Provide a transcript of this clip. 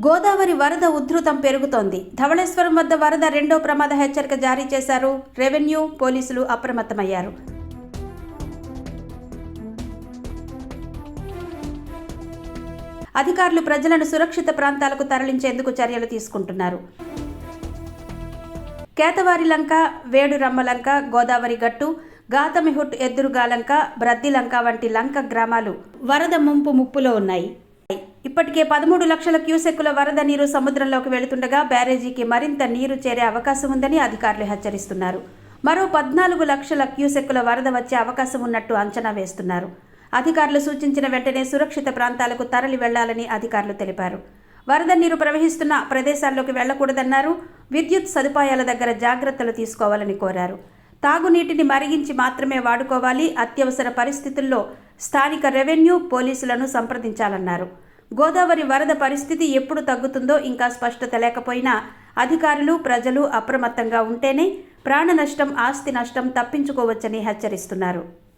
గోదావరి వరద ఉధృతం పెరుగుతోంది. ధవళేశ్వరం వద్ద వరద రెండో ప్రమాద హెచ్చరిక జారీ చేశారు. రెవెన్యూ, పోలీసులు అప్రమత్తమయ్యారు. అధికారులు ప్రజలను సురక్షిత ప్రాంతాలకు తరలించేందుకు చర్యలు తీసుకుంటున్నారు. కేతవారిలంక, వేడురమ్మలంక, గోదావరి గట్టు, గాతమిహుట్ ఎద్దురుగాలంక, బ్రద్దిలంక వంటి లంక గ్రామాలు వరద ముప్పులో ఉన్నాయి. ఇప్పటికే 13 లక్షల క్యూసెక్కుల వరద నీరు సముద్రంలోకి వెళుతుండగా బ్యారేజీకి మరింత నీరు చేరే అవకాశం ఉందని అధికారులు హెచ్చరిస్తున్నారు. మరో 14 లక్షల క్యూసెక్కుల వరద వచ్చే అవకాశం ఉన్నట్టు అంచనా వేస్తున్నారు. అధికారులు సూచించిన వెంటనే సురక్షిత ప్రాంతాలకు తరలి వెళ్లాలని అధికారులు తెలిపారు. వరద నీరు ప్రవహిస్తున్న ప్రదేశాల్లోకి వెళ్లకూడదన్నారు. విద్యుత్ సదుపాయాల దగ్గర జాగ్రత్తలు తీసుకోవాలని కోరారు. తాగునీటిని మరిగించి మాత్రమే వాడుకోవాలి. అత్యవసర పరిస్థితుల్లో స్థానిక రెవెన్యూ, పోలీసులను సంప్రదించాలన్నారు. గోదావరి వరద పరిస్థితి ఎప్పుడు తగ్గుతుందో ఇంకా స్పష్టత లేకపోయినా అధికారులు, ప్రజలు అప్రమత్తంగా ఉంటేనే ప్రాణ నష్టం, ఆస్తి నష్టం తప్పించుకోవచ్చని హెచ్చరిస్తున్నారు.